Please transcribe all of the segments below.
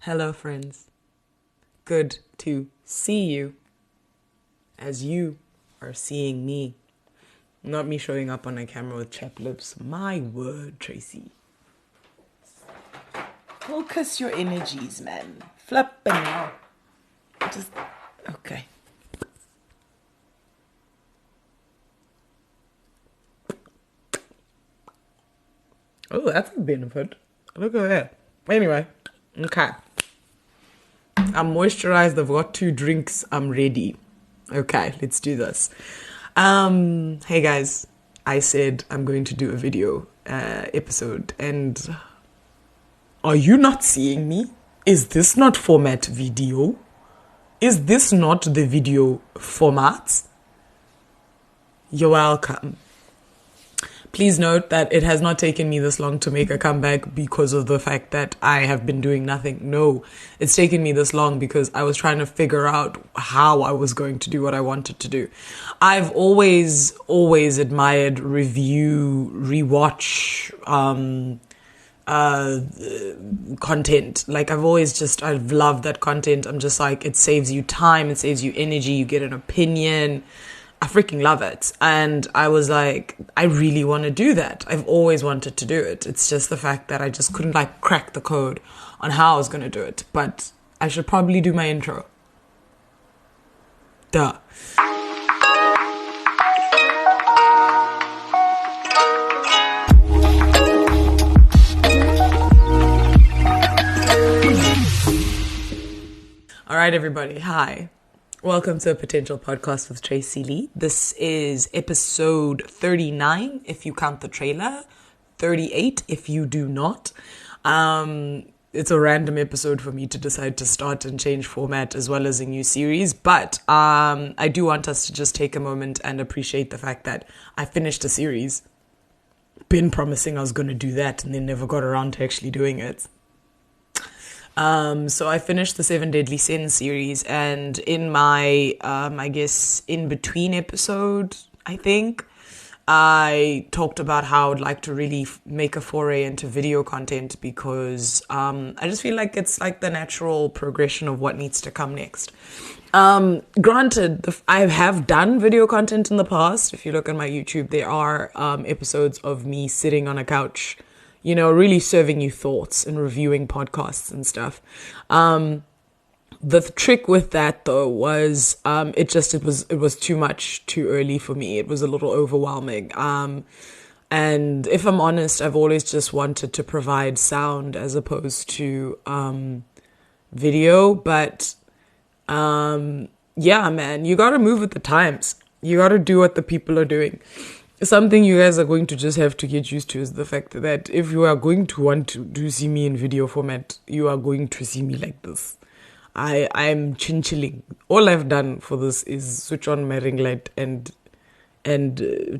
Hello, friends. Good to see you as you are seeing me. Not me showing up on a camera with chapped lips. My word, Tracy. Focus your energies, man. Flipping out. Just, okay. Oh, that's a benefit. Look at that. Anyway, okay. I'm moisturized. I've got 2 drinks. I'm ready. Okay, let's do this. Hey guys, I said I'm going to do a video episode, and are you not seeing me? Is this not format video? Is this not the video format? You're welcome. Please note that it has not taken me this long to make a comeback because of the fact that I have been doing nothing. No, it's taken me this long because I was trying to figure out how I was going to do what I wanted to do. I've always admired review, rewatch, content. Like I've loved that content. I'm just like, it saves you time, it saves you energy, you get an opinion. I freaking love it. And I was like, I really want to do that. I've always wanted to do it. It's just the fact that I just couldn't crack the code on how I was going to do it. But I should probably do my intro. Duh. All right, everybody. Hi. Welcome to a potential podcast with Tracy Lee. This is episode 39, if you count the trailer, 38 if you do not. It's a random episode for me to decide to start and change format as well as a new series. But I do want us to just take a moment and appreciate the fact that I finished a series. Been promising I was going to do that and then never got around to actually doing it. So I finished the 7 Deadly Sins series, and in my, in between episode, I think, I talked about how I would like to really make a foray into video content because I just feel like it's like the natural progression of what needs to come next. Granted, I have done video content in the past. If you look at my YouTube, there are episodes of me sitting on a couch, you know, really serving you thoughts and reviewing podcasts and stuff. The trick with that though was, it was too much too early for me. It was a little overwhelming. And if I'm honest, I've always just wanted to provide sound as opposed to, video. But, yeah, man, you gotta move with the times. You gotta do what the people are doing. Something you guys are going to just have to get used to is the fact that if you are going to want to see me in video format, you are going to see me like this. I'm chinchilling. All I've done for this is switch on my ring light and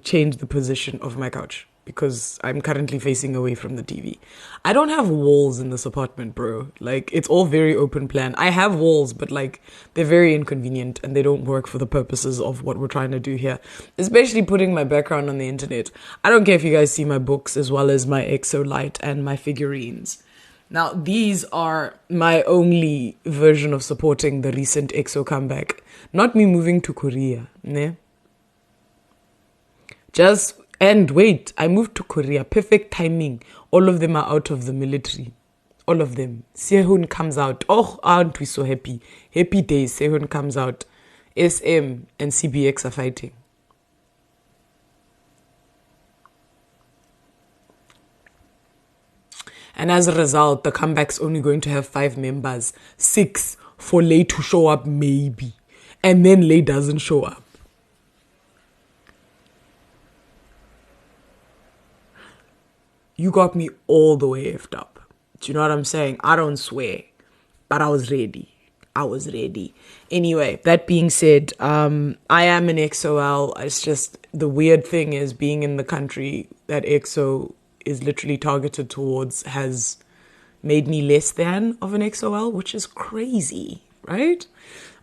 change the position of my couch because I'm currently facing away from the TV. I don't have walls in this apartment, bro. Like, it's all very open plan. I have walls, but like, they're very inconvenient and they don't work for the purposes of what we're trying to do here. Especially putting my background on the internet. I don't care if you guys see my books as well as my EXO light and my figurines. Now, these are my only version of supporting the recent EXO comeback. Not me moving to Korea, ne? And wait, I moved to Korea. Perfect timing. All of them are out of the military. All of them. Sehun comes out. Oh, aren't we so happy? Happy days. Sehun comes out. SM and CBX are fighting. And as a result, the comeback's only going to have 5 members. 6 for Lay to show up, maybe. And then Lay doesn't show up. You got me all the way effed up. Do you know what I'm saying? I don't swear, but I was ready. Anyway, that being said, I am an XOL. It's just the weird thing is being in the country that EXO is literally targeted towards has made me less than of an XOL, which is crazy, right?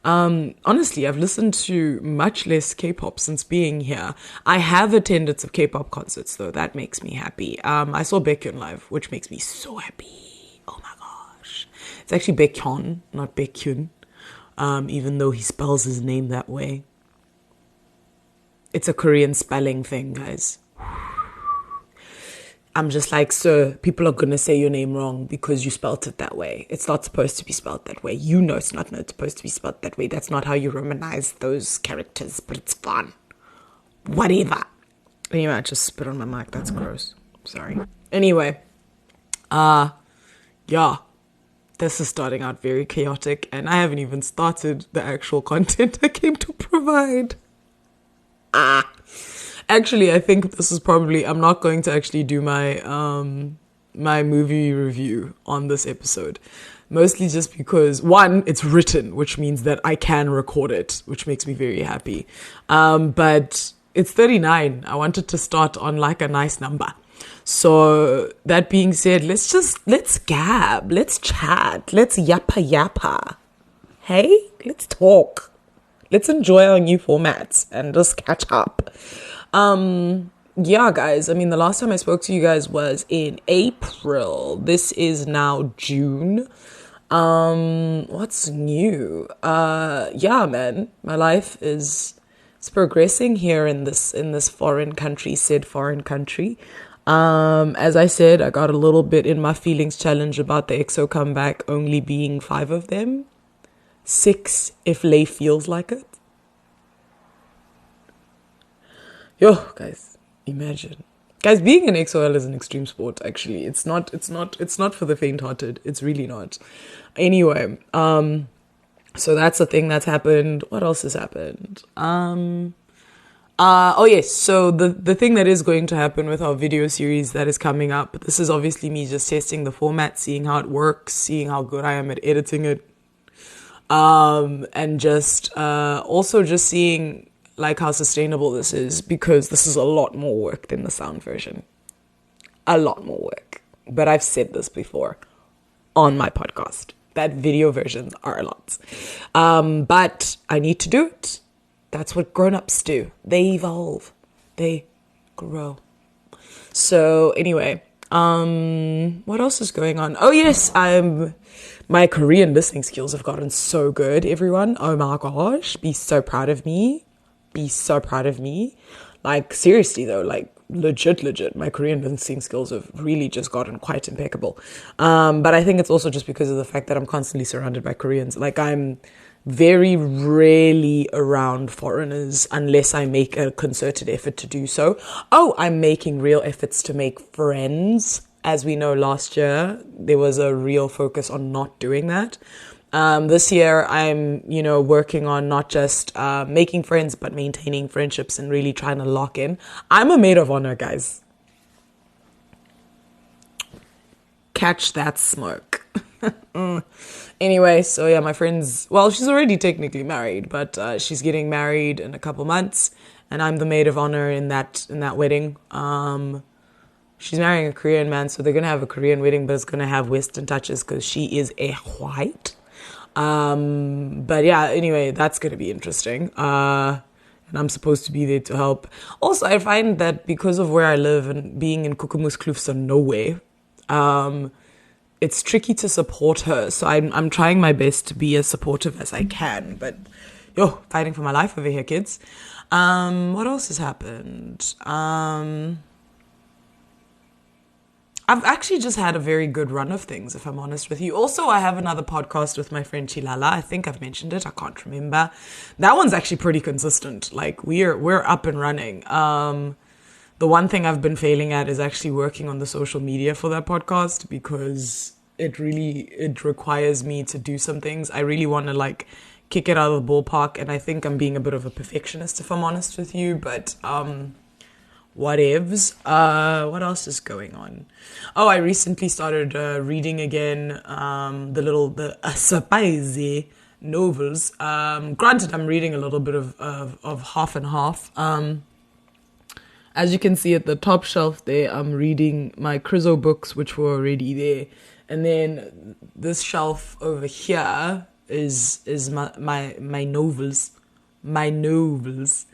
Honestly, I've listened to much less K-pop since being here. I have attended some K-pop concerts, though. That makes me happy. I saw Baekhyun live, which makes me so happy. Oh my gosh. It's actually Baekhyun, not Baekhyun, even though he spells his name that way. It's a Korean spelling thing, guys. I'm just like, sir, people are going to say your name wrong because you spelt it that way. It's not supposed to be spelt that way. You know it's not supposed to be spelt that way. That's not how you Romanize those characters, but it's fun. Whatever. Anyway, I just spit on my mic. That's gross. Sorry. Anyway, yeah, this is starting out very chaotic, and I haven't even started the actual content I came to provide. Actually, I think this is probably, I'm not going to actually do my my movie review on this episode. Mostly just because, one, it's written, which means that I can record it, which makes me very happy. But it's 39. I wanted to start on like a nice number. So that being said, let's gab, let's chat, let's yappa. Hey, let's talk. Let's enjoy our new formats and just catch up. Yeah, guys, I mean, the last time I spoke to you guys was in April. This is now June. What's new? Yeah, man, my life is progressing here in this foreign country, said foreign country. As I said, I got a little bit in my feelings challenge about the EXO comeback only being 5 of them. 6 if Lay feels like it. Yo, guys, imagine. Guys, being an EXO-L is an extreme sport, actually. It's not for the faint-hearted. It's really not. Anyway, so that's the thing that's happened. What else has happened? Oh yes, so the thing that is going to happen with our video series that is coming up, this is obviously me just testing the format, seeing how it works, seeing how good I am at editing it. And just also just seeing like how sustainable this is, because this is a lot more work than the sound version. A lot more work. But I've said this before on my podcast, that video versions are a lot. But I need to do it. That's what grown-ups do. They evolve. They grow. So anyway, what else is going on? Oh yes, my Korean listening skills have gotten so good, everyone. Oh my gosh, be so proud of me. Be so proud of me. Like, seriously though, like legit, my Korean listening skills have really just gotten quite impeccable. But I think it's also just because of the fact that I'm constantly surrounded by Koreans. Like, I'm very rarely around foreigners unless I make a concerted effort to do so. Oh, I'm making real efforts to make friends. As we know, last year, there was a real focus on not doing that. This year, I'm, working on not just making friends, but maintaining friendships and really trying to lock in. I'm a maid of honor, guys. Catch that smoke. Anyway, so yeah, my friend's, well, she's already technically married, but she's getting married in a couple months, and I'm the maid of honor in that wedding. She's marrying a Korean man, so they're gonna have a Korean wedding, but it's gonna have Western touches because she is a white. But yeah, anyway, that's gonna be interesting. And I'm supposed to be there to help. Also, I find that because of where I live and being in Kukumusklufs or nowhere, it's tricky to support her. So I'm trying my best to be as supportive as I can. But fighting for my life over here, kids. What else has happened? I've actually just had a very good run of things, if I'm honest with you. Also, I have another podcast with my friend Chilala. I think I've mentioned it. I can't remember. That one's actually pretty consistent. Like, we're up and running. The one thing I've been failing at is actually working on the social media for that podcast, because it requires me to do some things. I really want to like kick it out of the ballpark, and I think I'm being a bit of a perfectionist, if I'm honest with you, but whatevs. What else is going on? Oh, I recently started reading again the Sapaise novels. Granted, I'm reading a little bit of half and half. As you can see at the top shelf there, I'm reading my Crizo books, which were already there. And then this shelf over here is my novels. My novels.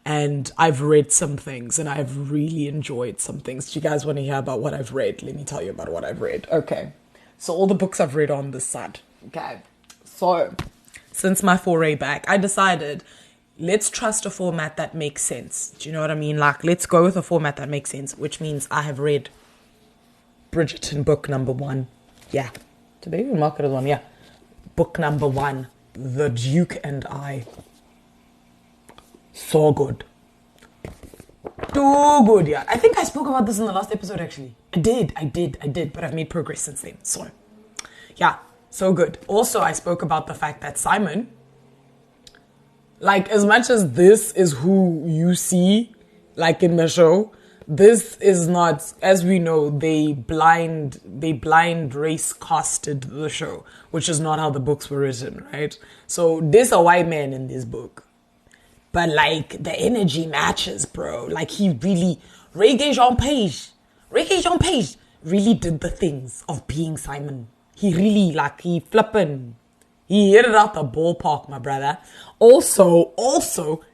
And I've read some things, and I've really enjoyed some things. Do you guys want to hear about what I've read? Let me tell you about what I've read. Okay. So all the books I've read are on this side. Okay. So since my foray back, I decided, let's trust a format that makes sense. Do you know what I mean? Like, let's go with a format that makes sense, which means I have read Bridgerton book number 1. Yeah. Did they even mark it as 1? Yeah. Book number 1. The Duke and I. So good. Too good, yeah. I think I spoke about this in the last episode, actually. I did. But I've made progress since then. So, yeah. So good. Also, I spoke about the fact that Simon, like, as much as this is who you see, like, in the show, this is not, as we know, they blind race casted the show, which is not how the books were written, right? So there's a white man in this book, but like the energy matches, bro. Like he really, Jean Page really did the things of being Simon. He really, like, he hit it out the ballpark, my brother. Also,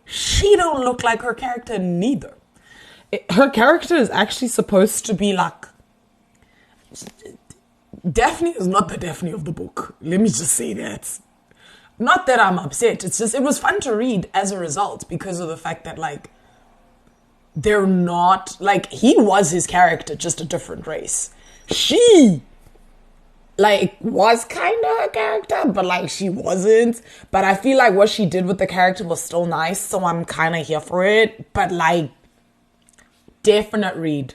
she don't look like her character neither. Her character is actually supposed to be like, Daphne is not the Daphne of the book. Let me just say that. Not that I'm upset. It's just, it was fun to read as a result because of the fact that, like, they're not, like, he was his character, just a different race. She, like, was kind of her character, but, like, she wasn't. But I feel like what she did with the character was still nice, so I'm kind of here for it. But, like, definite read.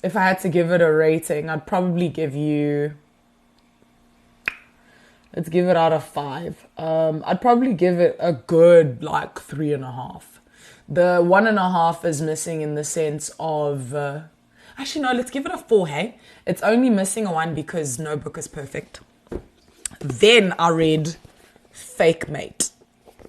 If I had to give it a rating, I'd probably give you, let's give it out of 5. I'd probably give it a good, like, 3.5. The 1.5 is missing in the sense of, actually no, let's give it a 4, hey? It's only missing a 1 because no book is perfect. Then I read Fake Mate.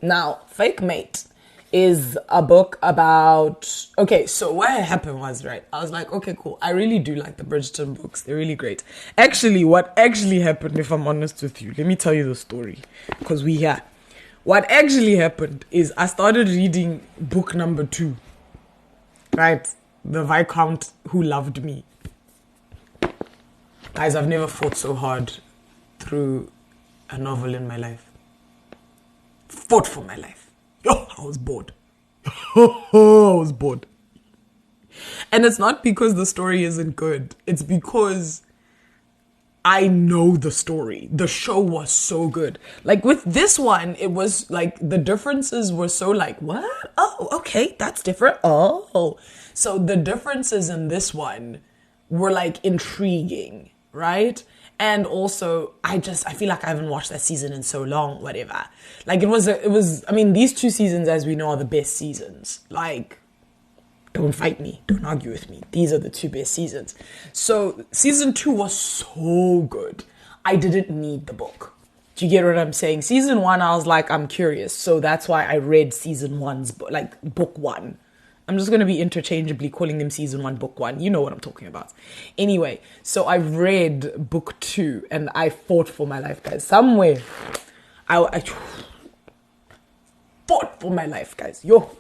Now, Fake Mate is a book about, okay, so what happened was, right, I was like, okay, cool, I really do like the Bridgerton books, they're really great. Actually, what actually happened, if I'm honest with you, let me tell you the story, because we here. What actually happened is I started reading book number 2, right, The Viscount Who Loved Me. Guys, I've never fought so hard through a novel in my life. Fought for my life. Oh, I was bored. I was bored. And it's not because the story isn't good. It's because I know the story. The show was so good. Like with this one, it was like the differences were so like, what? Oh, okay, that's different. Oh. So the differences in this one were like intriguing, right? And also, I feel like I haven't watched that season in so long, whatever. Like, I mean, these 2 seasons, as we know, are the best seasons. Like, don't fight me. Don't argue with me. These are the 2 best seasons. So, season 2 was so good. I didn't need the book. Do you get what I'm saying? Season 1, I was like, I'm curious. So, that's why I read season 1's, like, book 1. I'm just going to be interchangeably calling them season 1, book 1. You know what I'm talking about. Anyway, so I read book 2 and I fought for my life, guys. Somewhere, I fought for my life, guys. Yo,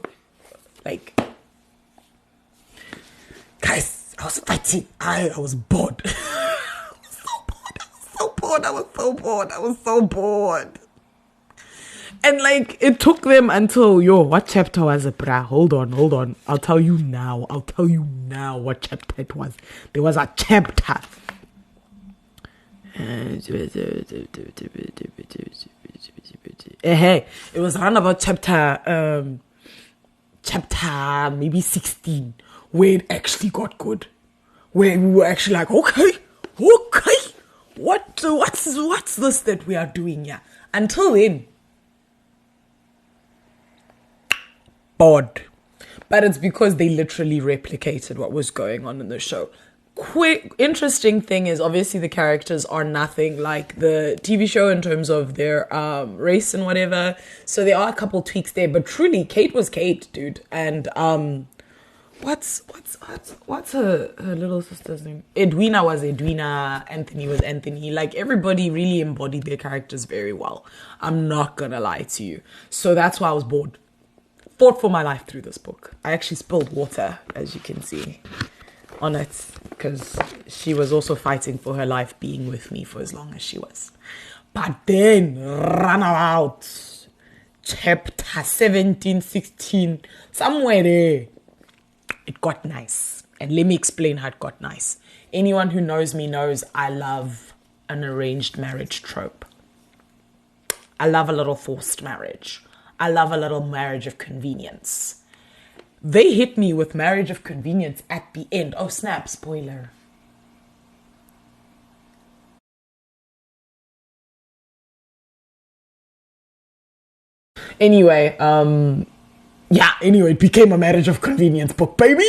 like, guys, I was fighting. I was bored. I was so bored. And like, it took them until, what chapter was it, bruh? Hold on. I'll tell you now what chapter it was. There was a chapter. Hey, it was around about chapter maybe 16, where it actually got good. Where we were actually like, okay. What's this that we are doing here? Until then, bored. But it's because they literally replicated what was going on in the show. Quick, interesting thing is obviously the characters are nothing like the TV show in terms of their race and whatever. So there are a couple tweaks there, but truly, Kate was Kate, dude. And what's her little sister's name? Edwina was Edwina. Anthony was Anthony. Like everybody really embodied their characters very well. I'm not gonna lie to you. So that's why I was bored. Fought for my life through this book. I actually spilled water, as you can see. on it because she was also fighting for her life being with me for as long as she was. But then, run about chapter 17, 16, somewhere there, it got nice. And let me explain how it got nice. Anyone who knows me knows I love an arranged marriage trope. I love a little forced marriage. I love a little marriage of convenience. They hit me with marriage of convenience at the end. Oh, snap, spoiler. Anyway, it became a marriage of convenience book, baby!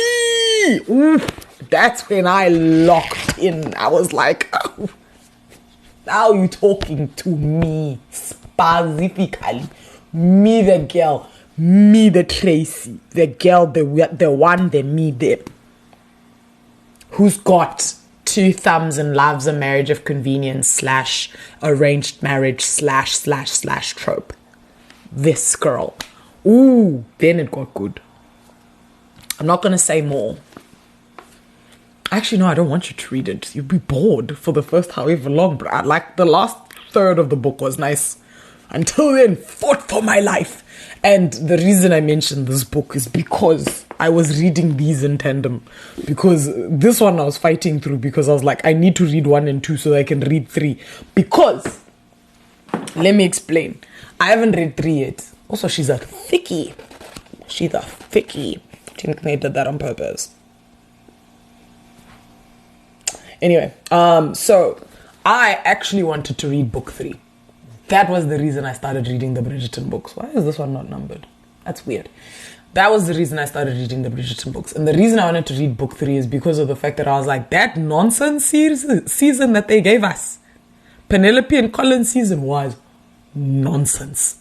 Oof, that's when I locked in. I was like, oh, now you're talking to me specifically. Me, the girl. Me, the Tracy. The girl, the one, the me, the who's got 2 thumbs and loves a marriage of convenience / arranged marriage / trope. This girl. Ooh, then it got good. I'm not going to say more. Actually, no, I don't want you to read it. You'd be bored for the first however long. But like the last third of the book was nice. Until then, fought for my life. And the reason I mentioned this book is because I was reading these in tandem. Because this one I was fighting through because I was like, I need to read 1 and 2 so that I can read 3. Because, let me explain. I haven't read 3 yet. Also, she's a thickie. She's a thickie. I think they did that on purpose. Anyway, so I actually wanted to read book 3. That was the reason I started reading the Bridgerton books. Why is this one not numbered? That's weird. That was the reason I started reading the Bridgerton books. And the reason I wanted to read book 3 is because of the fact that I was like, that nonsense season that they gave us, Penelope and Colin season, was nonsense.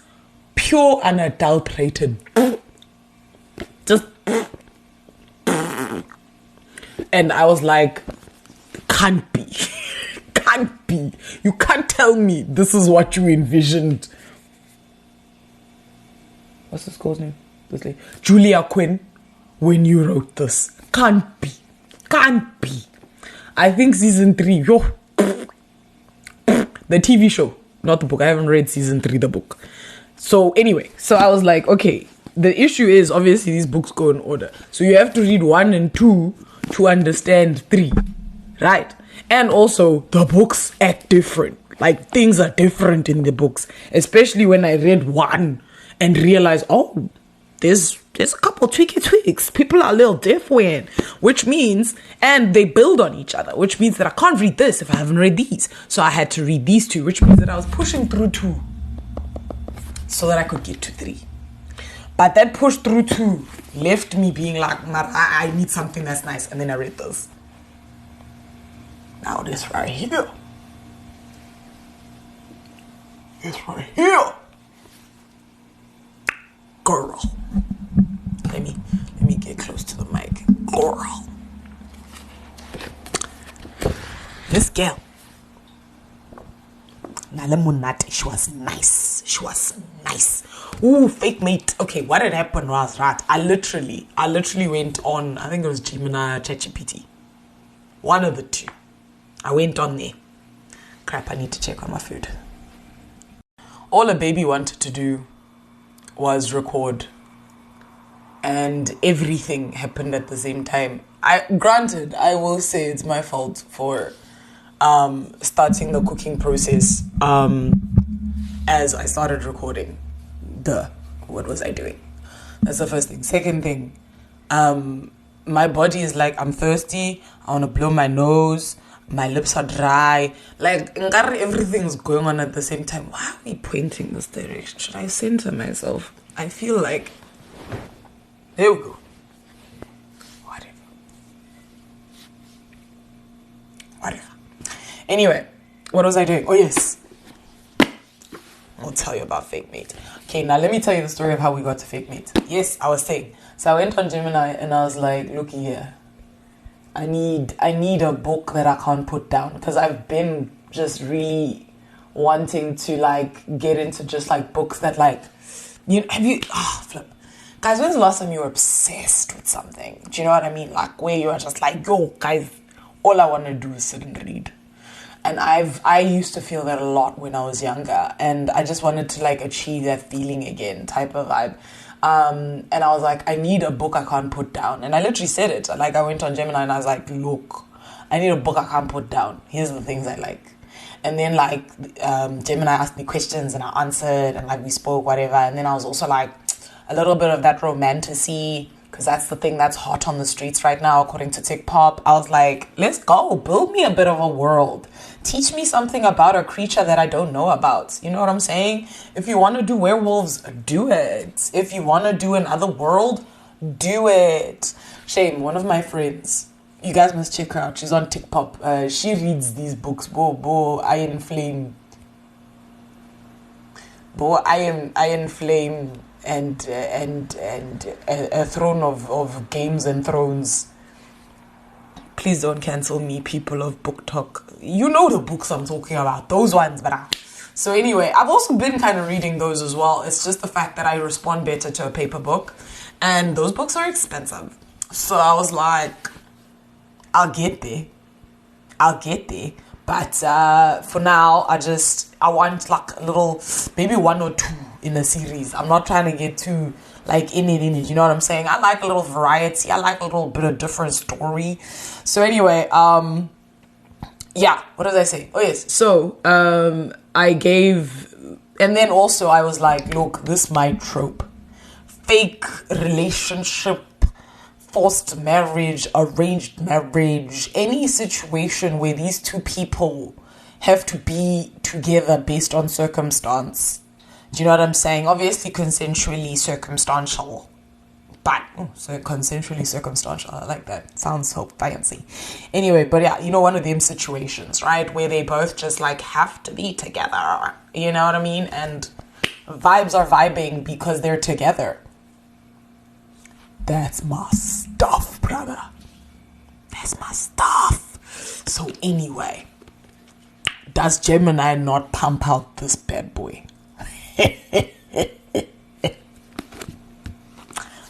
Pure unadulterated. Just. And I was like, can't be. Can't be. You can't tell me this is what you envisioned. What's this girl's name? This lady. Julia Quinn, when you wrote this. Can't be. Can't be. I think season 3. Yo. The TV show. Not the book. I haven't read season 3, the book. So anyway. So I was like, okay. The issue is, obviously, these books go in order. So you have to read 1 and 2 to understand 3. Right? And also, the books act different. Like, things are different in the books. Especially when I read 1 and realized, oh, there's a couple tweaks. People are a little different. Which means, and they build on each other. Which means that I can't read this if I haven't read these. So I had to read these 2. Which means that I was pushing through 2. So that I could get to 3. But that push through 2 left me being like, I need something that's nice. And then I read this. Now this right here. This right here. Girl. Let me get close to the mic. Girl. This girl. Nalamunati, she was nice. She was nice. Ooh, fake mate. Okay, what had happened was, right, I literally went on, I think it was Gemini or ChatGPT. One of the 2. I went on there. Crap, I need to check on my food. All a baby wanted to do was record. And everything happened at the same time. Granted, I will say it's my fault for starting the cooking process as I started recording. What was I doing? That's the first thing. Second thing, my body is like, I'm thirsty. I want to blow my nose. My lips are dry. Like, everything's going on at the same time. Why are we pointing this direction? Should I center myself? I feel like... There we go. Whatever. Anyway, what was I doing? Oh, yes. I'll tell you about Fake Mate. Okay, now let me tell you the story of how we got to Fake Mate. Yes, I was saying. So I went on Gemini and I was like, looky here. I need a book that I can't put down because I've been just really wanting to like get into just like books that like, you know, Guys, when's the last time you were obsessed with something? Do you know what I mean? Like, where you are just like, yo, guys, all I want to do is sit and read. And I used to feel that a lot when I was younger. And I just wanted to, like, achieve that feeling again type of vibe. And I was like, I need a book I can't put down. And I literally said it. Like, I went on Gemini and I was like, look, I need a book I can't put down. Here's the things I like. And then, like, Gemini asked me questions and I answered and, like, we spoke, whatever. And then I was also like, a little bit of that romantasy, because that's the thing that's hot on the streets right now, according to TikTok. I was like, let's go. Build me a bit of a world. Teach me something about a creature that I don't know about. You know what I'm saying? If you want to do werewolves, do it. If you want to do another world, do it. Shame, one of my friends, you guys must check her out. She's on TikTok. She reads these books. Iron Flame. Iron Flame and a throne of Games and Thrones. Please don't cancel me, people of Book Talk. You know the books I'm talking about. Those ones, but so anyway, I've also been kind of reading those as well. It's just the fact that I respond better to a paper book, and those books are expensive. So I was like, I'll get there. But for now, I want like a little, maybe one or two in a series. I'm not trying to get too like in it. You know what I'm saying? I like a little variety. I like a little bit of different story. So anyway, yeah, what did I say? Oh yes. So I gave, and then also I was like, look, this is my trope. Fake relationship, forced marriage, arranged marriage, any situation where these two people have to be together based on circumstance. Do you know what I'm saying? Obviously consensually circumstantial. But, so consensually circumstantial, I like that. Sounds so fancy. Anyway, but yeah, you know, one of them situations, right? Where they both just like have to be together. You know what I mean? And vibes are vibing because they're together. That's my stuff, brother. That's my stuff. So anyway, does Gemini not pump out this bad boy?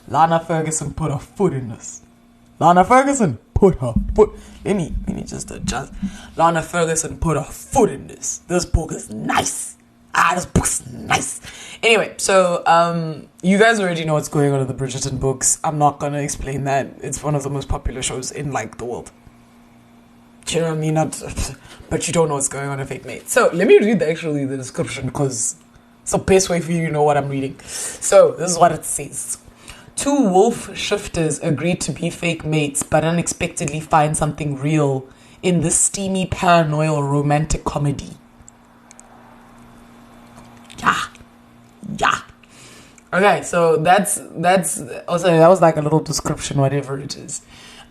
Lana Ferguson put her foot in this. Lana Ferguson put her foot. Let me just adjust. Lana Ferguson put her foot in this. This book is nice. This book's nice. Anyway, so you guys already know what's going on in the Bridgerton books. I'm not gonna explain that. It's one of the most popular shows in like the world. Do you know what I mean? But you don't know what's going on in Fake Mate. So let me read the description, because it's the best way for you to know what I'm reading. So this is what it says. Two wolf shifters agreed to be fake mates, but unexpectedly find something real in this steamy paranoid romantic comedy. Yeah. Okay, so that's also, that was like a little description, whatever it is.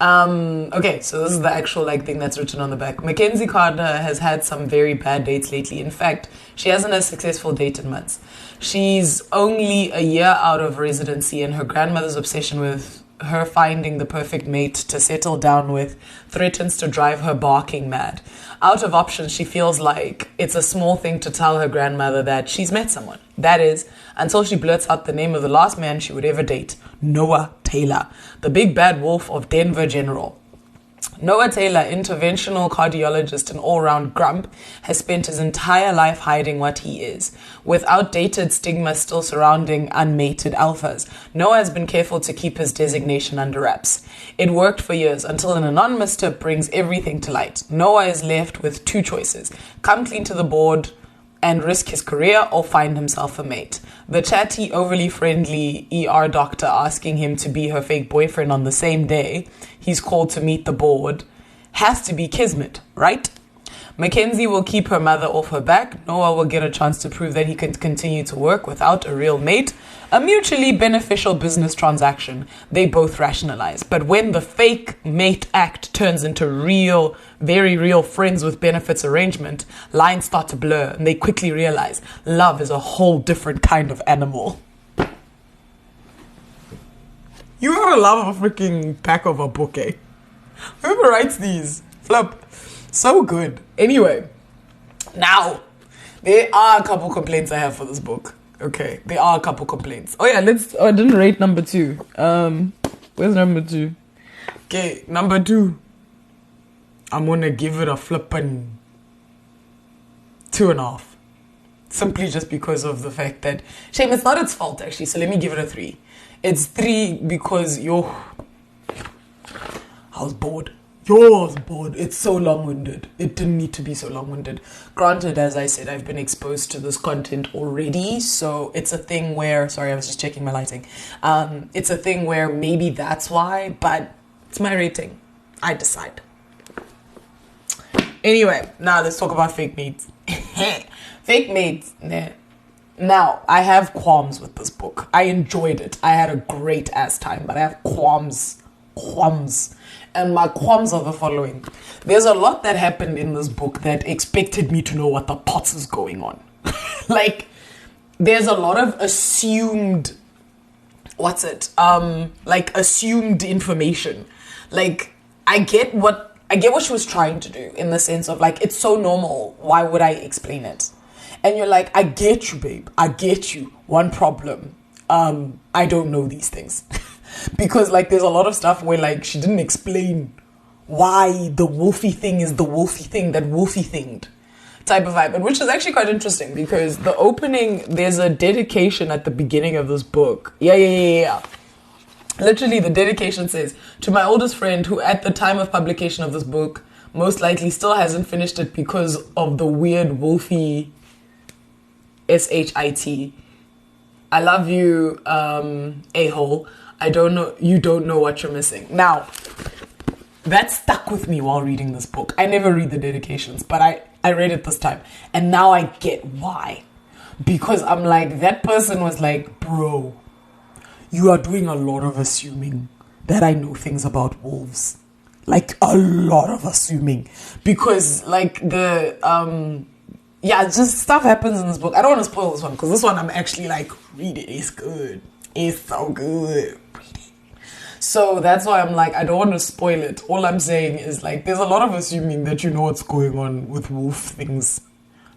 Okay, so this is the actual like thing that's written on the back. Mackenzie Carter has had some very bad dates lately. In fact, she hasn't had a successful date in months. She's only a year out of residency, and her grandmother's obsession with her finding the perfect mate to settle down with threatens to drive her barking mad. Out of options, she feels like it's a small thing to tell her grandmother that she's met someone. That is, until she blurts out the name of the last man she would ever date, Noah Taylor, the big bad wolf of Denver General. Noah Taylor, interventional cardiologist and all-round grump, has spent his entire life hiding what he is. With outdated stigma still surrounding unmated alphas, Noah has been careful to keep his designation under wraps. It worked for years until an anonymous tip brings everything to light. Noah is left with two choices: come clean to the board and risk his career, or find himself a mate. The chatty, overly friendly ER doctor asking him to be her fake boyfriend on the same day he's called to meet the board has to be kismet, right? Mackenzie will keep her mother off her back. Noah will get a chance to prove that he can continue to work without a real mate. A mutually beneficial business transaction, they both rationalize. But when the fake mate act turns into real, very real friends with benefits arrangement, lines start to blur, and they quickly realize love is a whole different kind of animal. You gotta love a freaking back of a book, eh? Whoever writes these, flip. So good. Anyway, now, there are a couple complaints I have for this book. Okay, there are a couple complaints. Oh yeah, I didn't rate number 2. Where's number 2? Okay, number 2. I'm gonna give it a flippin' 2.5. Simply just because of the fact that shame, it's not its fault actually, so let me give it a 3. It's 3 because I was bored. I was bored. It's so long-winded. It didn't need to be so long-winded. Granted, as I said, I've been exposed to this content already, so it's a thing where, sorry, I was just checking my lighting. It's a thing where maybe that's why, but it's my rating. I decide. Anyway, now let's talk about fake maids. Fake maids. Nah. Now, I have qualms with this book. I enjoyed it. I had a great ass time, but I have qualms. And my qualms are the following. There's a lot that happened in this book that expected me to know what the pots is going on. Like, there's a lot of assumed, assumed information. Like, I get what she was trying to do in the sense of like, it's so normal. Why would I explain it? And you're like, I get you, babe. I get you. One problem. I don't know these things. Because like there's a lot of stuff where like she didn't explain why the wolfy thing is the wolfy thing that wolfy thinged type of vibe. And which is actually quite interesting because the opening, there's a dedication at the beginning of this book. Yeah. Literally the dedication says, to my oldest friend who at the time of publication of this book most likely still hasn't finished it because of the weird wolfy shit. I love you, a-hole. You don't know what you're missing. Now, that stuck with me while reading this book. I never read the dedications, but I read it this time. And now I get why. Because I'm like, that person was like, bro, you are doing a lot of assuming that I know things about wolves. Like, a lot of assuming. Because, like, just stuff happens in this book. I don't want to spoil this one, because this one I'm actually like, read it. It's good. It's so good. So that's why I'm like, I don't want to spoil it. All I'm saying is like, there's a lot of assuming that you know what's going on with wolf things.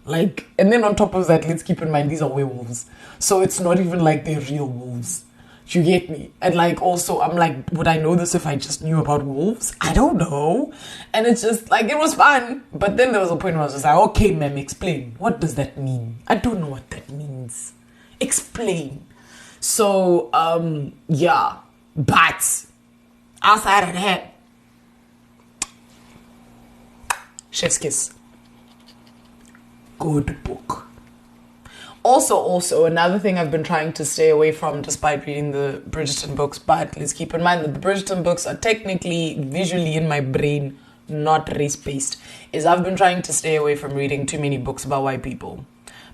Like, and then on top of that, let's keep in mind, these are werewolves. So it's not even like they're real wolves. You get me? And like, also, I'm like, would I know this if I just knew about wolves? I don't know. And it's just like, it was fun. But then there was a point where I was just like, okay, ma'am, explain. What does that mean? I don't know what that means. Explain. So, yeah. But outside of that, chef's kiss. Good book. Also, another thing I've been trying to stay away from despite reading the Bridgerton books, but let's keep in mind that the Bridgerton books are technically visually in my brain, not race-based, is I've been trying to stay away from reading too many books about white people.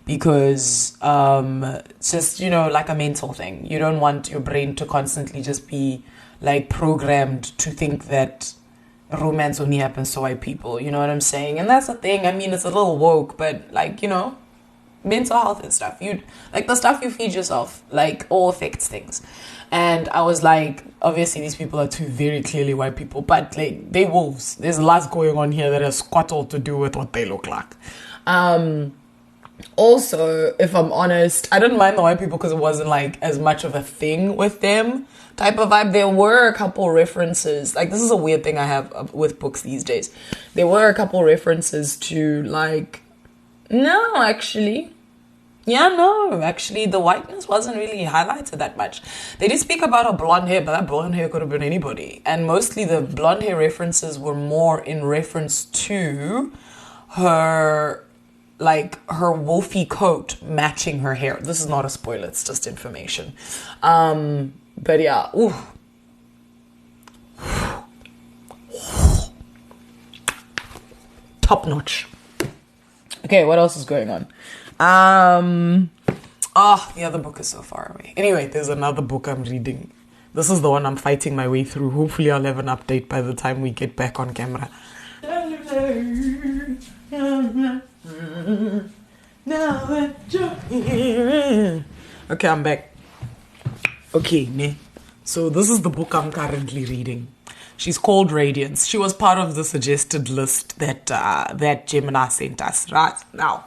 Because it's just, like a mental thing. You don't want your brain to constantly just be like programmed to think that romance only happens to white people. You know what I'm saying? And that's the thing. I mean, it's a little woke, but like, mental health and stuff. Like the stuff you feed yourself, like all affects things. And I was like, obviously these people are two very clearly white people, but like they wolves. There's lots going on here that has squat all to do with what they look like. Also, if I'm honest, I didn't mind the white people because it wasn't like as much of a thing with them type of vibe. There were a couple references, like this is a weird thing I have with books these days. There were a couple references to like, actually, the whiteness wasn't really highlighted that much. They did speak about her blonde hair, but that blonde hair could have been anybody. And mostly the blonde hair references were more in reference to her wolfy coat matching her hair. This is not a spoiler, it's just information. But yeah, ooh. Top notch. Okay, what else is going on? The other book is so far away. Anyway, there's another book I'm reading. This is the one I'm fighting my way through. Hopefully I'll have an update by the time we get back on camera. Okay, I'm back. Okay, so this is the book I'm currently reading. She's called Radiance. She was part of the suggested list that Gemini sent us. Right now,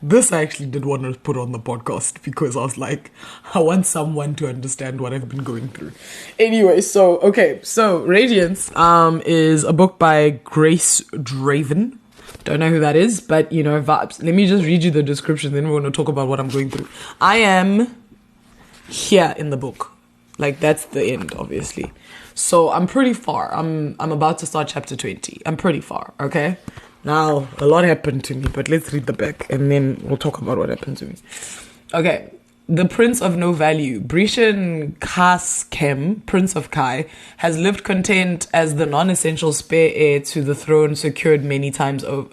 This I actually did want to put on the podcast because I was like, I want someone to understand what I've been going through. Anyway, so Radiance is a book by Grace Draven. Don't know who that is, but vibes. Let me just read you the description, then we're going to talk about what I'm going through. I am here in the book. Like, that's the end, obviously. So I'm pretty far. I'm about to start chapter 20. I'm pretty far, okay? Now, a lot happened to me, but let's read the back and then we'll talk about what happened to me. Okay. The Prince of No Value, Brishan Kaskem, Prince of Kai, has lived content as the non-essential spare heir to the throne secured many times over.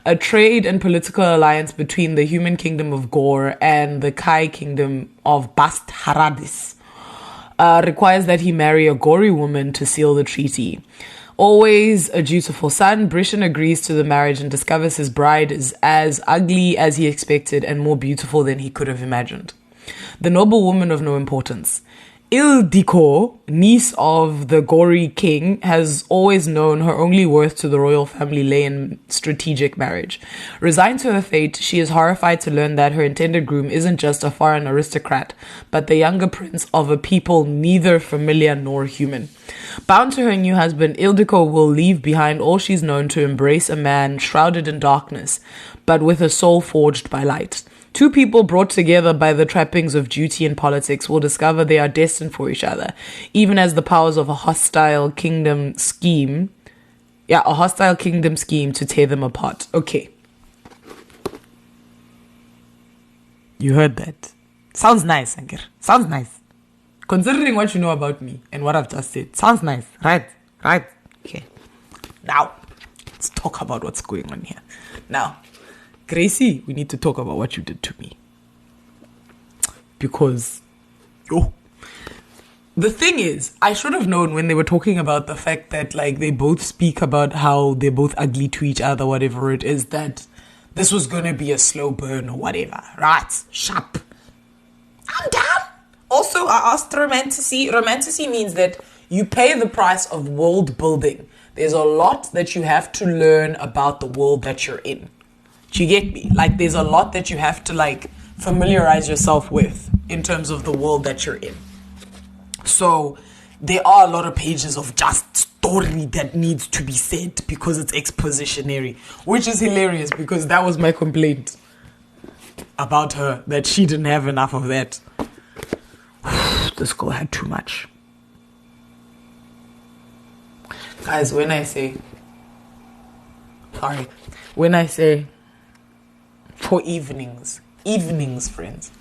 A trade and political alliance between the human kingdom of Gore and the Kai kingdom of Bast Haradis requires that he marry a Gori woman to seal the treaty. Always a dutiful son, Brishan agrees to the marriage and discovers his bride is as ugly as he expected and more beautiful than he could have imagined. The noble woman of no importance. Ildiko, niece of the Gori king, has always known her only worth to the royal family lay in strategic marriage. Resigned to her fate, she is horrified to learn that her intended groom isn't just a foreign aristocrat, but the younger prince of a people neither familiar nor human. Bound to her new husband, Ildiko will leave behind all she's known to embrace a man shrouded in darkness, but with a soul forged by light. Two people brought together by the trappings of duty and politics will discover they are destined for each other, even as the powers of a hostile kingdom scheme to tear them apart. Okay. You heard that. Sounds nice, Anger. Sounds nice. Considering what you know about me and what I've just said. Sounds nice. Right? Okay. Now, let's talk about what's going on here. Now, Gracie, we need to talk about what you did to me. Because, the thing is, I should have known when they were talking about the fact that, like, they both speak about how they're both ugly to each other, whatever it is, that this was going to be a slow burn or whatever. Right? Sharp. I'm down. Also, I asked romanticy. Romanticy means that you pay the price of world building. There's a lot that you have to learn about the world that you're in. Do you get me? Like, there's a lot that you have to, like, familiarize yourself with in terms of the world that you're in. So, there are a lot of pages of just story that needs to be said because it's expositionary, which is hilarious because that was my complaint about her, that she didn't have enough of that. This girl had too much. Guys, when I say for evenings, friends,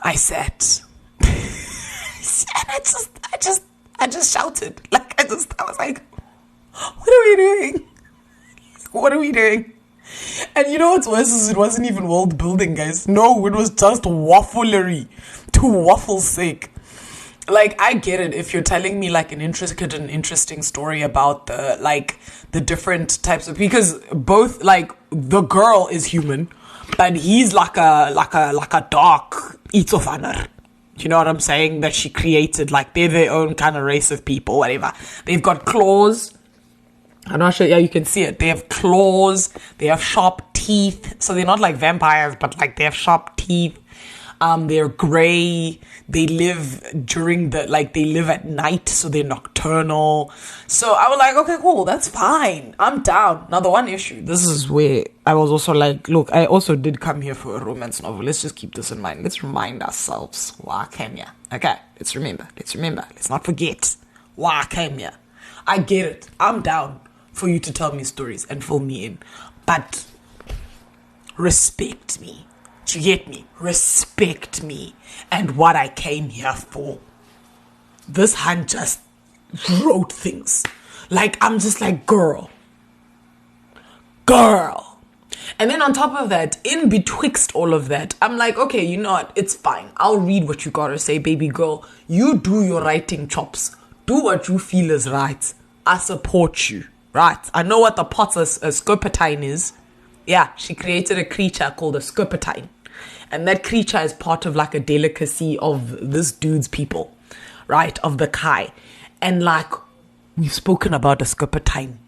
I sat and I just shouted. Like, I was like, what are we doing? What are we doing? And you know what's worse is it wasn't even world building, guys. No, it was just wafflery to waffle's sake. Like, I get it if you're telling me like an intricate and interesting story about the different types of, because both, like, the girl is human, but he's like a dark Itzofaner. Do you know what I'm saying? That she created, like, they're their own kind of race of people, whatever. They've got claws. I'm not sure. Yeah, you can see it. They have claws. They have sharp teeth. So they're not like vampires, but like they have sharp teeth. They're gray. They live they live at night, so they're nocturnal. So I was like, okay, cool, that's fine. I'm down. Now the one issue, this is where I was also like, look, I also did come here for a romance novel. Let's just keep this in mind. Let's remind ourselves why I came here. Okay, let's remember. Let's not forget why I came here. I get it. I'm down for you to tell me stories and fill me in. But respect me. Do you get me? Respect me and what I came here for. This hand just wrote things. Like, I'm just like, girl. And then on top of that, in betwixt all of that, I'm like, okay, you know what? It's fine. I'll read what you gotta say, baby girl. You do your writing chops. Do what you feel is right. I support you. Right? I know what the Potter scorpentine is. Yeah, she created a creature called a scorpentine. And that creature is part of like a delicacy of this dude's people, right? Of the Kai. And like, we've spoken about a scorpentine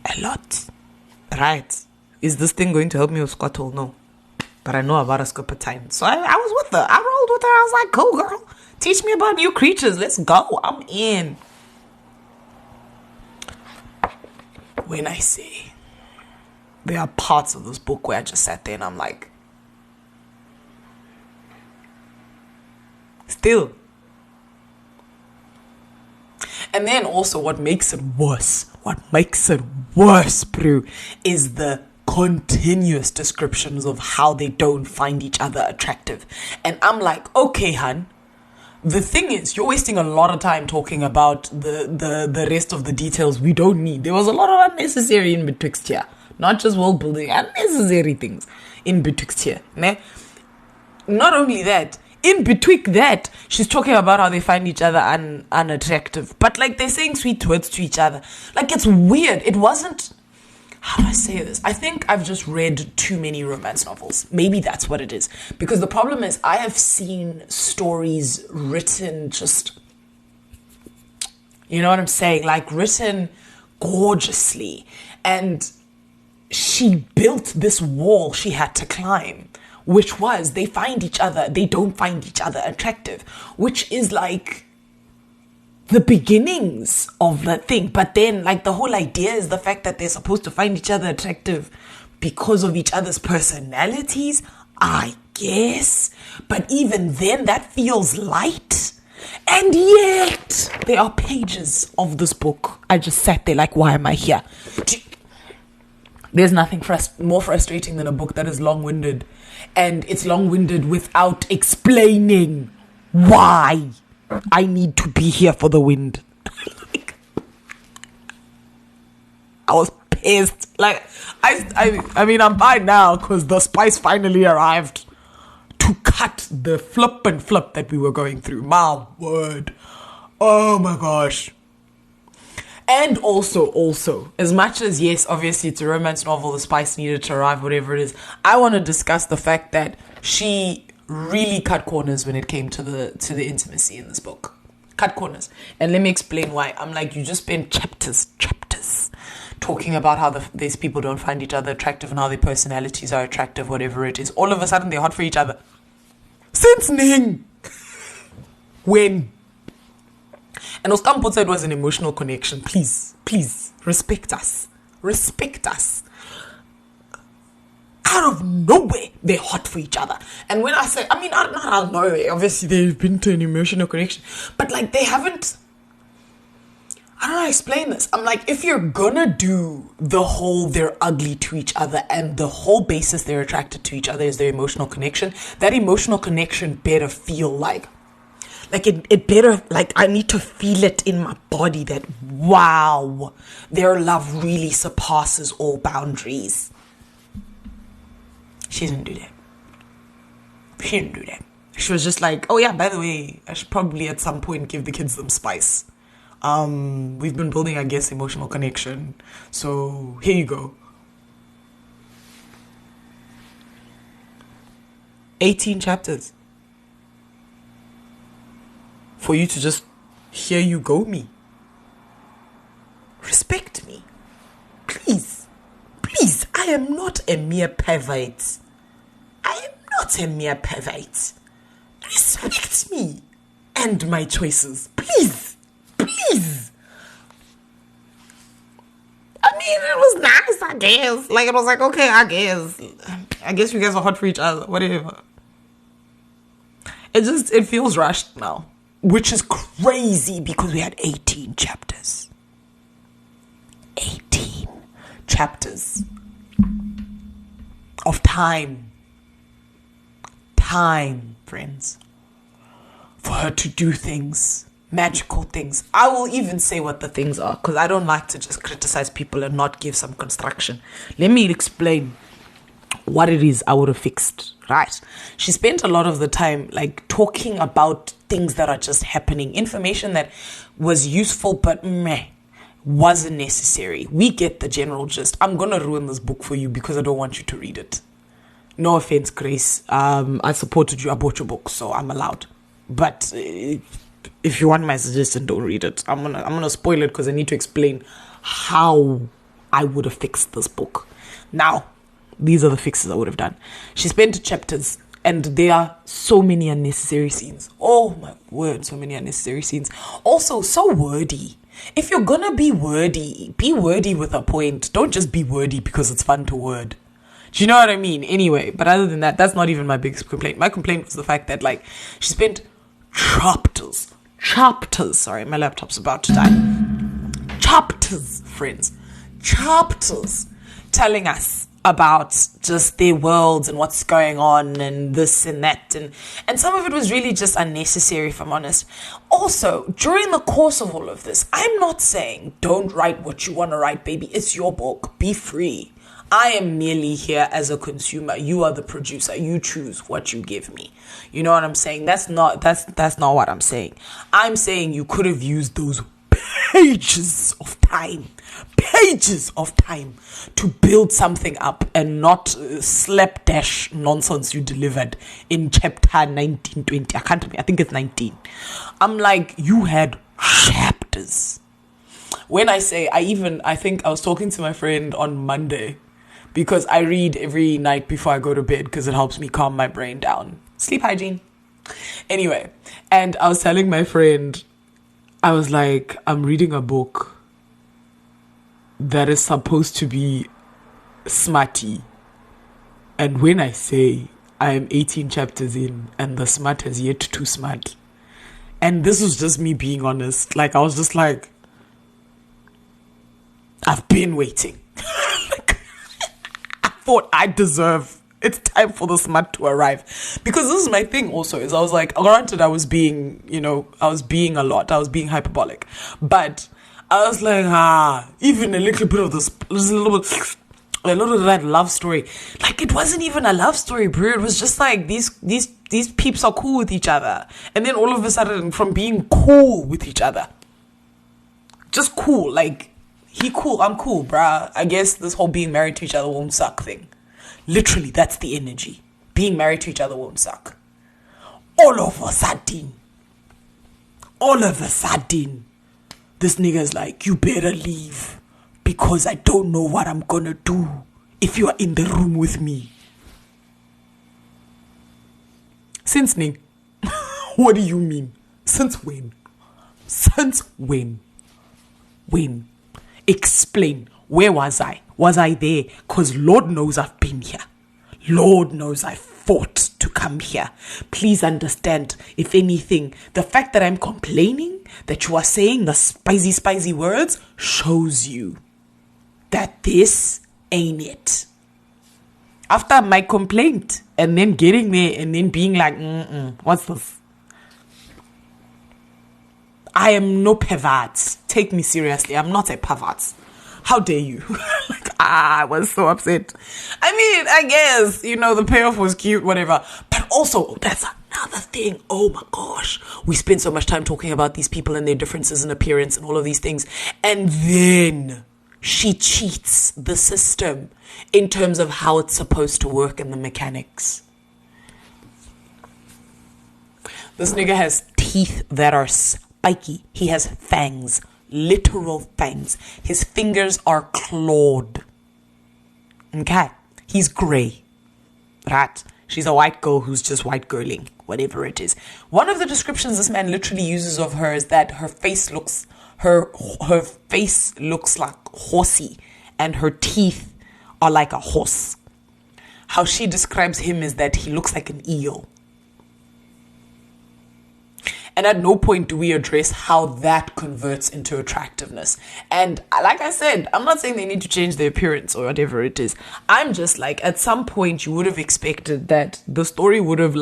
A lot. Right. Is this thing going to help me with squattle? No. But I know about a scorpentine. So I was with her. I rolled with her. I was like, cool, girl. Teach me about new creatures. Let's go. I'm in. When I say there are parts of this book where I just sat there and I'm like, still. And then also what makes it worse, bro, is the continuous descriptions of how they don't find each other attractive. And I'm like, okay, hun, the thing is, you're wasting a lot of time talking about the rest of the details we don't need. There was a lot of unnecessary in betwixt here. Not just world building, unnecessary things in betwixt here. Ne? Not only that, in between that, she's talking about how they find each other unattractive. But like they're saying sweet words to each other. Like it's weird. It wasn't... How do I say this? I think I've just read too many romance novels. Maybe that's what it is. Because the problem is I have seen stories written just... You know what I'm saying? Like written gorgeously. And she built this wall she had to climb. Which was, they find each other, they don't find each other attractive. Which is like the beginnings of the thing. But then, like, the whole idea is the fact that they're supposed to find each other attractive because of each other's personalities, I guess. But even then, that feels light. And yet, there are pages of this book. I just sat there like, why am I here? There's nothing more frustrating than a book that is long-winded. And it's long-winded without explaining why I need to be here for the wind. I was pissed. Like, I mean, I'm fine now because the spice finally arrived to cut the flip that we were going through. My word. Oh my gosh. And also, as much as, yes, obviously it's a romance novel, the spice needed to arrive, whatever it is, I want to discuss the fact that she really cut corners when it came to the intimacy in this book. Cut corners. And let me explain why. I'm like, you just spent chapters talking about how these people don't find each other attractive and how their personalities are attractive, whatever it is. All of a sudden, they're hot for each other. Since Ning! When? And Oskampo said it was an emotional connection. Please, respect us. Respect us. Out of nowhere, they're hot for each other. And when I say, I mean, not out of nowhere. Obviously, they've been to an emotional connection. But, like, they haven't... I don't know how to explain this. I'm like, if you're gonna do the whole they're ugly to each other and the whole basis they're attracted to each other is their emotional connection, that emotional connection better feel like it better, like, I need to feel it in my body that, wow, their love really surpasses all boundaries. She didn't do that. She was just like, oh yeah, by the way, I should probably at some point give the kids some spice. We've been building, I guess, emotional connection. So here you go. 18 chapters. For you to just, here you go me. Respect me. Please, I am not a mere pervert. Respect me and my choices. Please. I mean, it was nice, I guess. Like, it was like, okay, I guess you guys are hot for each other, whatever. It feels rushed now. Which is crazy because we had 18 chapters. 18 chapters of time. Time, friends. For her to do things. Magical things. I will even say what the things are because I don't like to just criticize people and not give some construction. Let me explain what it is I would have fixed, right? She spent a lot of the time like talking about things that are just happening, information that was useful but wasn't necessary. We get the general gist. I'm gonna ruin this book for you because I don't want you to read it. No offense, Grace. I supported you. I bought your book, so I'm allowed. But if you want my suggestion, don't read it. I'm gonna spoil it because I need to explain how I would have fixed this book. Now, these are the fixes I would have done. She spent chapters, and there are so many unnecessary scenes. Oh my word, so many unnecessary scenes. Also, so wordy. If you're gonna be wordy with a point. Don't just be wordy because it's fun to word. Do you know what I mean? Anyway, but other than that, that's not even my biggest complaint. My complaint was the fact that, like, she spent chapters. Sorry, my laptop's about to die. Chapters, friends. Chapters telling us about just their worlds and what's going on and this and that. And some of it was really just unnecessary, if I'm honest. Also, during the course of all of this, I'm not saying don't write what you want to write, baby. It's your book. Be free. I am merely here as a consumer. You are the producer. You choose what you give me. You know what I'm saying? That's not what I'm saying. I'm saying you could have used those pages of time to build something up and not slapdash nonsense you delivered in chapter 19, 20. I think it's 19. I'm like, you had chapters. When I say, I think I was talking to my friend on Monday, because I read every night before I go to bed because it helps me calm my brain down. Sleep hygiene. Anyway, and I was telling my friend, I was like, I'm reading a book that is supposed to be smarty. And when I say I am 18 chapters in and the smart has yet to smart, and this was just me being honest, like, I was just like, I've been waiting. Thought I deserve. It's time for the smart to arrive. Because this is my thing also, is I was like, granted I was being a lot. I was being hyperbolic. But I was like, even a little bit of this, a little of that love story. Like, it wasn't even a love story, bro. It was just like, these peeps are cool with each other. And then all of a sudden, from being cool with each other, just cool, like, he cool, I'm cool, bruh. I guess this whole being married to each other won't suck thing. Literally, that's the energy. Being married to each other won't suck. All of a sudden, this nigga's like, you better leave because I don't know what I'm gonna do if you are in the room with me. Since Ning, what do you mean? Since when? When? Explain. Where was I? Was I there? Because Lord knows I've been here. Lord knows I fought to come here. Please understand, if anything, the fact that I'm complaining, that you are saying the spicy words, shows you that this ain't it. After my complaint, and then getting there, and then being like, what's this? I am no pervert. Take me seriously. I'm not a pervert. How dare you? I was so upset. I mean, I guess, the payoff was cute, whatever. But also, that's another thing. Oh my gosh. We spend so much time talking about these people and their differences in appearance and all of these things. And then she cheats the system in terms of how it's supposed to work and the mechanics. This nigga has teeth that are spiky. He has fangs. Literal fangs. His fingers are clawed. Okay? He's grey. Right? She's a white girl who's just white girling. Whatever it is. One of the descriptions this man literally uses of her is that her face looks like horsey and her teeth are like a horse. How she describes him is that he looks like an eel. And at no point do we address how that converts into attractiveness. And like I said, I'm not saying they need to change their appearance or whatever it is. I'm just like, at some point you would have expected that the story would have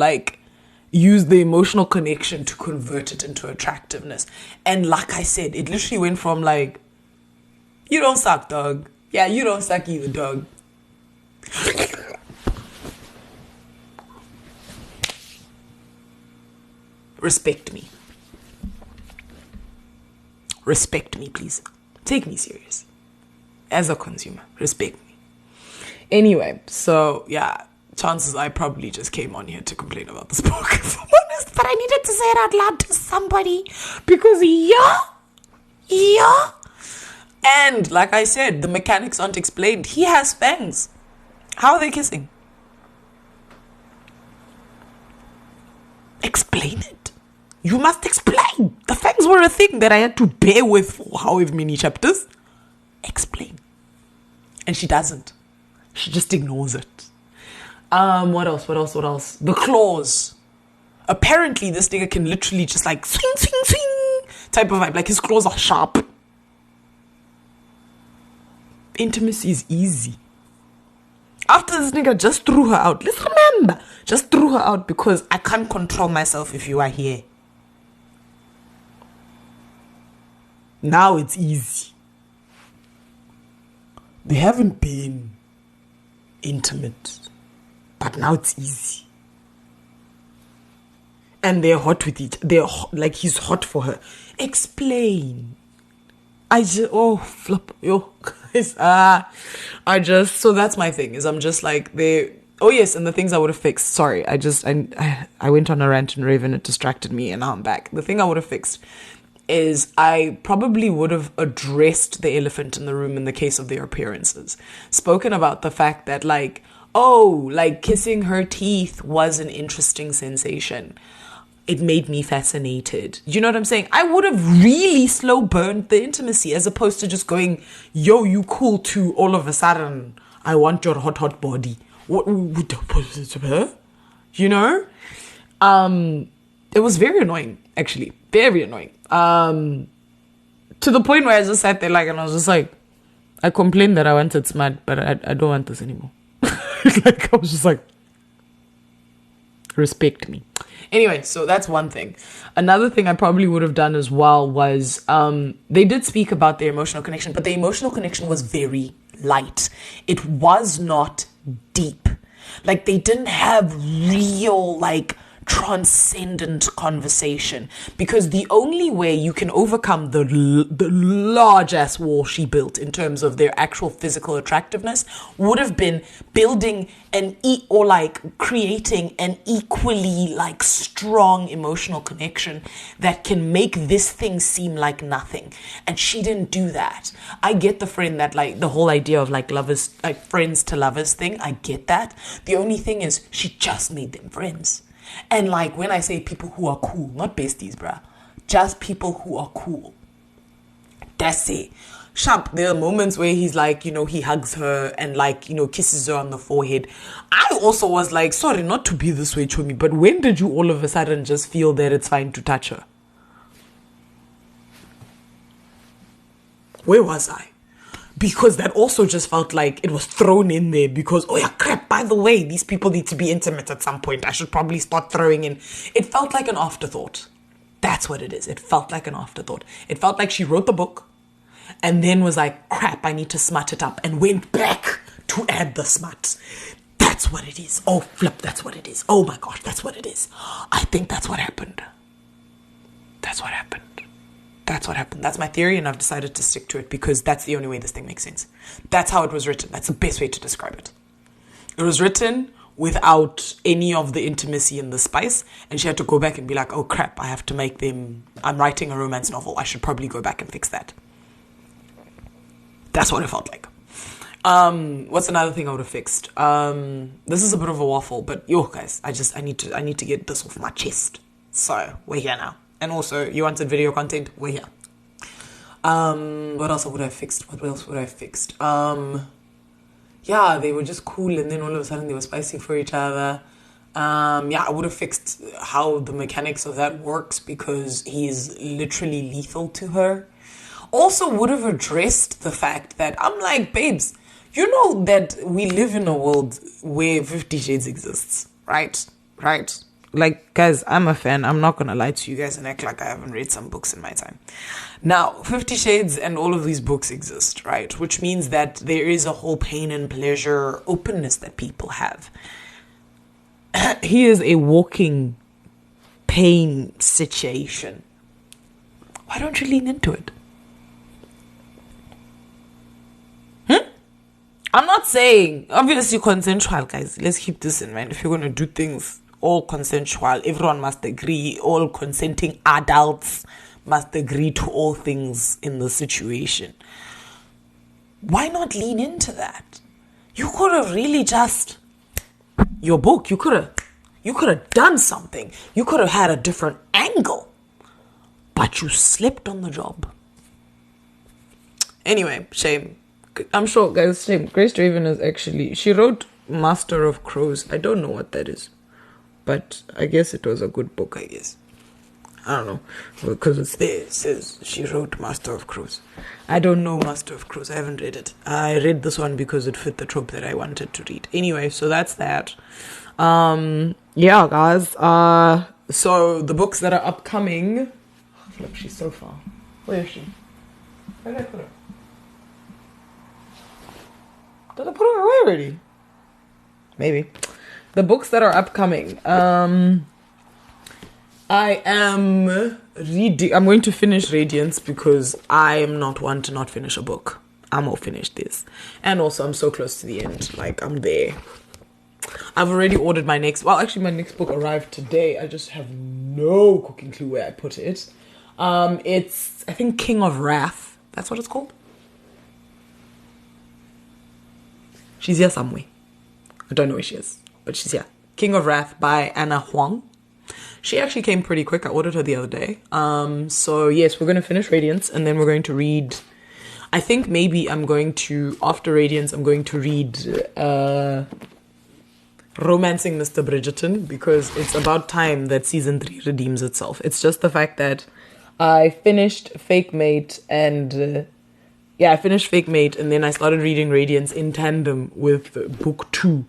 used the emotional connection to convert it into attractiveness. And like I said, it literally went from you don't suck, dog. Yeah, you don't suck either, dog. Respect me. Respect me, please. Take me serious. As a consumer, respect me. Anyway, so yeah, chances I probably just came on here to complain about this book, if I'm honest, but I needed to say it out loud to somebody because And like I said, the mechanics aren't explained. He has fangs. How are they kissing? Explain it. You must explain. The fangs were a thing that I had to bear with for however many chapters. Explain. And she doesn't. She just ignores it. What else? The claws. Apparently, this nigga can literally just like swing, swing, swing type of vibe. Like his claws are sharp. Intimacy is easy. After this nigga just threw her out. Let's remember. Just threw her out because I can't control myself if you are here. Now it's easy. They haven't been intimate. But now it's easy. And they're hot with each. Like he's hot for her. Explain. Flip. Yo, guys. So that's my thing. Is I'm just like, oh yes, and the things I would have fixed. Sorry, I went on a rant and rave and it distracted me and now I'm back. The thing I would have fixed is I probably would have addressed the elephant in the room in the case of their appearances. Spoken about the fact that like, kissing her teeth was an interesting sensation. It made me fascinated. You know what I'm saying? I would have really slow burned the intimacy as opposed to just going, yo, you cool too, all of a sudden, I want your hot, hot body. What? You know? It was very annoying, actually. Very annoying. To the point where I just sat there and I was just like, I complained that I wanted smart, but I don't want this anymore. I was just like, respect me. Anyway, so that's one thing. Another thing I probably would have done as well was they did speak about their emotional connection, but the emotional connection was very light. It was not deep. Like they didn't have real transcendent conversation, because the only way you can overcome the large ass wall she built in terms of their actual physical attractiveness would have been building creating an equally strong emotional connection that can make this thing seem like nothing. And she didn't do that. I get the friend that the whole idea of lovers, friends to lovers thing. I get that. The only thing is she just made them friends. And when I say people who are cool, not besties, bruh, just people who are cool. That's it. Sharp, there are moments where he's he hugs her and kisses her on the forehead. I also was sorry not to be this way, Chomi, but when did you all of a sudden just feel that it's fine to touch her? Where was I? Because that also just felt like it was thrown in there because, oh yeah, crap, by the way, these people need to be intimate at some point. I should probably start throwing in. It felt like an afterthought. That's what it is. It felt like an afterthought. It felt like she wrote the book and then was like, crap, I need to smut it up, and went back to add the smut. That's what it is. Oh, flip, that's what it is. Oh my gosh, that's what it is. I think that's what happened. That's what happened. That's what happened. That's my theory, and I've decided to stick to it because that's the only way this thing makes sense. That's how it was written. That's the best way to describe it. It was written without any of the intimacy and the spice, and she had to go back and be like, oh crap, I have to make them, I'm writing a romance novel. I should probably go back and fix that. That's what it felt like. What's another thing I would have fixed? This is a bit of a waffle, but yo guys, I need to get this off my chest. So we're here now. And also, you wanted video content? We're here. What else would I have fixed? Yeah, they were just cool, and then all of a sudden they were spicy for each other. I would have fixed how the mechanics of that works, because he's literally lethal to her. Also would have addressed the fact that I'm like, babes, you know that we live in a world where 50 Shades exists, right? Right? Guys, I'm a fan. I'm not going to lie to you guys and act like I haven't read some books in my time. Now, 50 Shades and all of these books exist, right? Which means that there is a whole pain and pleasure openness that people have. He is a walking pain situation. Why don't you lean into it? I'm not saying, obviously consensual, guys. Let's keep this in mind. If you're going to do things all consensual, everyone must agree, all consenting adults must agree to all things in the situation. why not lean into that? You could have really just, your book, you could have done something. You could have had a different angle. But you slipped on the job. Anyway, shame. I'm sure, guys, shame. Grace Draven is actually, she wrote Master of Crows. I don't know what that is. But I guess it was a good book, I guess. I don't know. Because it's there. It says she wrote Master of Crows. I don't know Master of Crows. I haven't read it. I read this one because it fit the trope that I wanted to read. Anyway, so that's that. Yeah, guys. So the books that are upcoming. Oh, flip, she's so far. Where is she? Where did I put her? Did I put her away already? Maybe. The books that are upcoming. I am reading. I'm going to finish Radiance because I am not one to not finish a book. I'm gonna finish this. And also, I'm so close to the end. Like, I'm there. I've already ordered my next. Well, actually, my next book arrived today. I just have no cooking clue where I put it. It's, I think, King of Wrath. That's what it's called. She's here somewhere. I don't know where she is, but she's here. King of Wrath by Anna Huang. She actually came pretty quick. I ordered her the other day. So yes, we're going to finish Radiance and then we're going to read, I think maybe I'm going to, after Radiance, I'm going to read Romancing Mr. Bridgerton, because it's about time that season 3 redeems itself. It's just the fact that I finished Fake Mate and I finished Fake Mate and then I started reading Radiance in tandem with book 2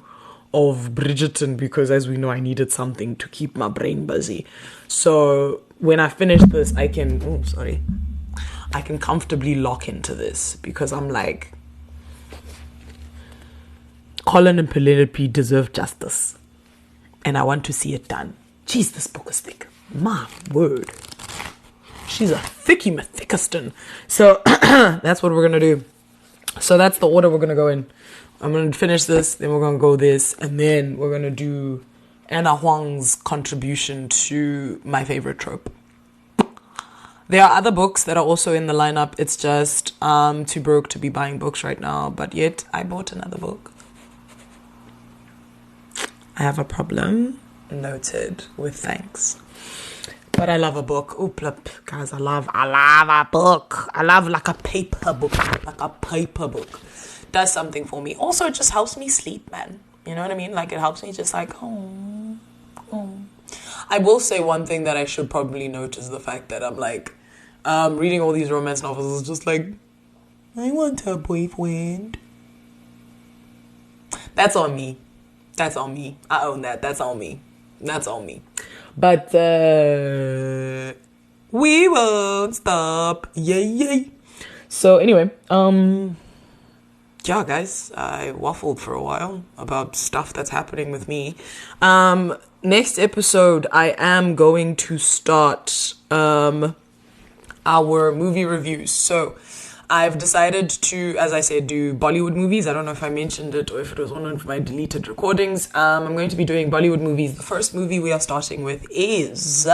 of Bridgerton, because as we know, I needed something to keep my brain busy. So when I finish this, I can comfortably lock into this, because I'm like, Colin and Penelope deserve justice and I want to see it done. Jeez, this book is thick. My word. She's a thicky Mathicuston. So that's what we're going to do. So that's the order we're going to go in. I'm going to finish this, then we're going to go this, and then we're going to do Anna Huang's contribution to my favorite trope. There are other books that are also in the lineup. It's just too broke to be buying books right now, but yet I bought another book. I have a problem. Noted with thanks. But I love a book. Guys, I love a book. I love like a paper book. Does something for me. Also, it just helps me sleep, man. You know what I mean? Like, it helps me just like, oh. I will say one thing that I should probably note is the fact that I'm like, reading all these romance novels is just like, I want a boyfriend. That's on me. I own that. That's on me. But we won't stop. Yay. So anyway, yeah, guys, I waffled for a while about stuff that's happening with me. Next episode, I am going to start our movie reviews. So I've decided to, as I said, do Bollywood movies. I don't know if I mentioned it or if it was one of my deleted recordings. I'm going to be doing Bollywood movies. The first movie we are starting with is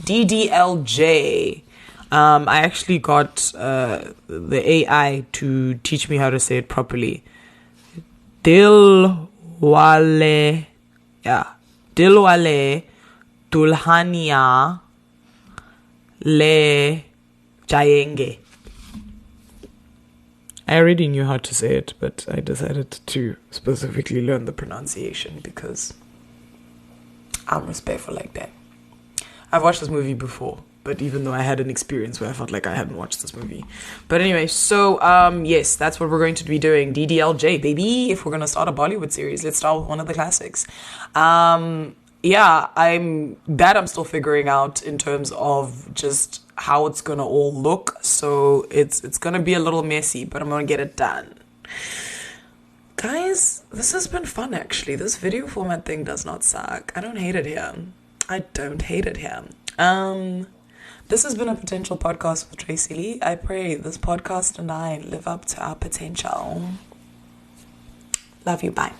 DDLJ. I actually got the AI to teach me how to say it properly. Dilwale Dulhania Le Jayenge. I already knew how to say it, but I decided to specifically learn the pronunciation because I'm respectful like that. I've watched this movie before, but even though I had an experience where I felt like I hadn't watched this movie. But anyway, so yes, that's what we're going to be doing. DDLJ, baby. If we're going to start a Bollywood series, let's start with one of the classics. Yeah, I'm still figuring out in terms of just how it's going to all look. So it's going to be a little messy, but I'm going to get it done. Guys, this has been fun, actually. This video format thing does not suck. I don't hate it here. This has been a potential podcast with Tracy Lee. I pray this podcast and I live up to our potential. Love you. Bye.